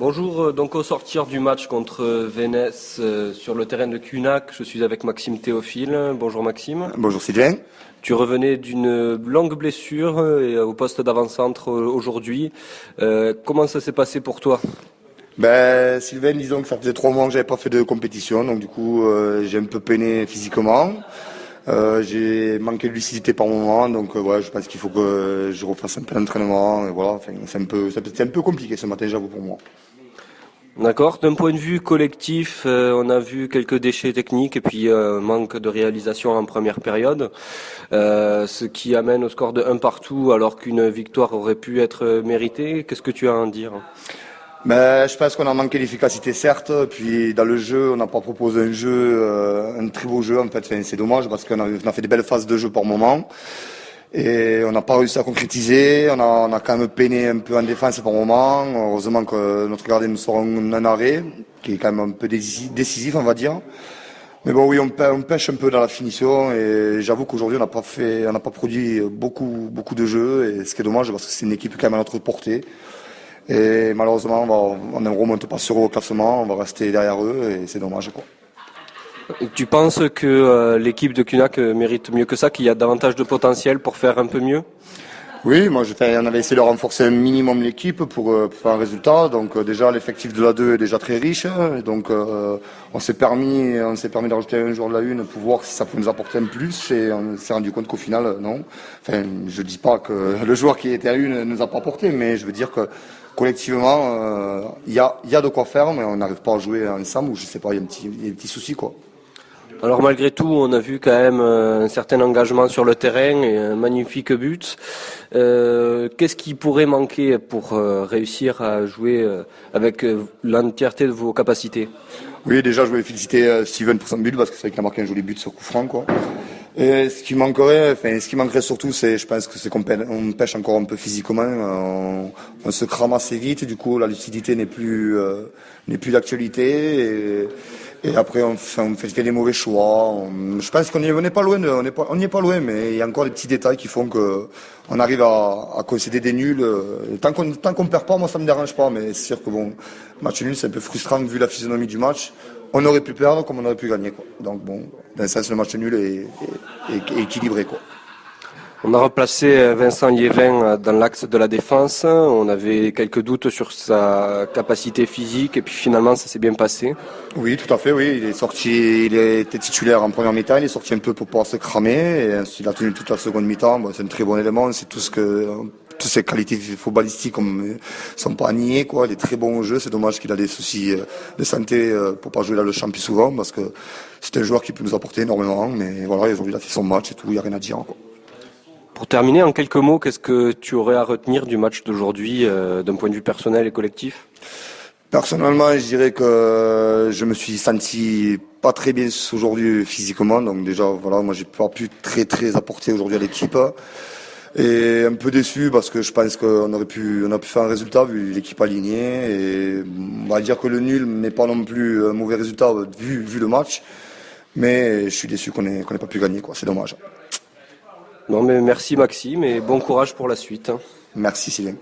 Bonjour, donc au sortir du match contre Vénès sur le terrain de Cunac, je suis avec Maxime Théophile. Bonjour Maxime. Bonjour Sylvain. Tu revenais d'une longue blessure au poste d'avant-centre aujourd'hui. Comment ça s'est passé pour toi ? Sylvain, disons que ça faisait 3 mois que j'avais pas fait de compétition, donc du coup j'ai un peu peiné physiquement. J'ai manqué de lucidité par moment, donc je pense qu'il faut que je refasse un peu d'entraînement. Et voilà, enfin, c'est un peu compliqué ce matin, j'avoue, pour moi. D'accord. D'un point de vue collectif, on a vu quelques déchets techniques et puis manque de réalisation en première période, ce qui amène au score de 1 partout alors qu'une victoire aurait pu être méritée. Qu'est-ce que tu as à en dire ? Je pense qu'on a manqué d'efficacité, certes, puis dans le jeu, on n'a pas proposé un très beau jeu en fait. Enfin, c'est dommage parce qu'on a fait des belles phases de jeu par moment. Et on n'a pas réussi à concrétiser, on a quand même peiné un peu en défense par moment. Heureusement que notre gardien nous sort un arrêt, qui est quand même un peu décisif, on va dire. Mais bon, oui, on pêche un peu dans la finition et j'avoue qu'aujourd'hui on n'a pas produit beaucoup de jeux, et ce qui est dommage parce que c'est une équipe quand même à notre portée. Et malheureusement, on ne remonte pas sur eux au classement, on va rester derrière eux et c'est dommage, quoi. Tu penses que l'équipe de Cunac mérite mieux que ça, qu'il y a davantage de potentiel pour faire un peu mieux ? Oui, on avait essayé de renforcer un minimum l'équipe pour faire un résultat. Donc déjà l'effectif de la 2 est déjà très riche. Donc on s'est permis de rajouter un joueur de la 1 pour voir si ça pouvait nous apporter un plus. Et on s'est rendu compte qu'au final, non. Enfin, je dis pas que le joueur qui était à 1 ne nous a pas apporté, mais je veux dire que collectivement, il y a de quoi faire, mais on n'arrive pas à jouer ensemble, ou je sais pas, il y a un petit souci, quoi. Alors malgré tout, on a vu quand même un certain engagement sur le terrain et un magnifique but. Qu'est-ce qui pourrait manquer pour réussir à jouer avec l'entièreté de vos capacités ? Oui, déjà je voulais féliciter Steven pour son but parce que c'est vrai qu'il a marqué un joli but sur coup franc, quoi. Et ce qui manquerait surtout, je pense que c'est qu'on pêche encore un peu physiquement. On se crame assez vite, du coup la lucidité n'est plus d'actualité. Et après, on fait des mauvais choix. Je pense qu'on n'est pas loin, on n'y est pas loin, mais il y a encore des petits détails qui font que on arrive à concéder des nuls. Tant qu'on perd pas, moi ça me dérange pas, mais c'est sûr que bon, match nul, c'est un peu frustrant vu la physionomie du match. On aurait pu perdre comme on aurait pu gagner, quoi. Donc bon, dans le sens, le match nul est équilibré, quoi. On a replacé Vincent Liévin dans l'axe de la défense. On avait quelques doutes sur sa capacité physique et puis finalement ça s'est bien passé. Oui, tout à fait, oui. Il était titulaire en première mi-temps, il est sorti un peu pour pouvoir se cramer et il a tenu toute la seconde mi-temps. Bon, c'est un très bon élément, c'est toutes ses qualités footballistiques sont pas à nier, quoi. Il est très bon au jeu, c'est dommage qu'il a des soucis de santé pour pas jouer dans le champ plus souvent parce que c'est un joueur qui peut nous apporter énormément, mais voilà, aujourd'hui il a fait son match et tout, il n'y a rien à dire, quoi. Pour terminer, en quelques mots, qu'est-ce que tu aurais à retenir du match d'aujourd'hui d'un point de vue personnel et collectif ? Personnellement, je dirais que je me suis senti pas très bien aujourd'hui physiquement, donc déjà voilà, moi j'ai pas pu très apporter aujourd'hui à l'équipe. Et un peu déçu parce que je pense qu'on aurait pu faire un résultat vu l'équipe alignée. Et on va dire que le nul n'est pas non plus un mauvais résultat vu le match. Mais je suis déçu qu'on n'ait pas pu gagner, quoi. C'est dommage. Non mais merci Maxime et bon courage pour la suite. Merci Sylvain.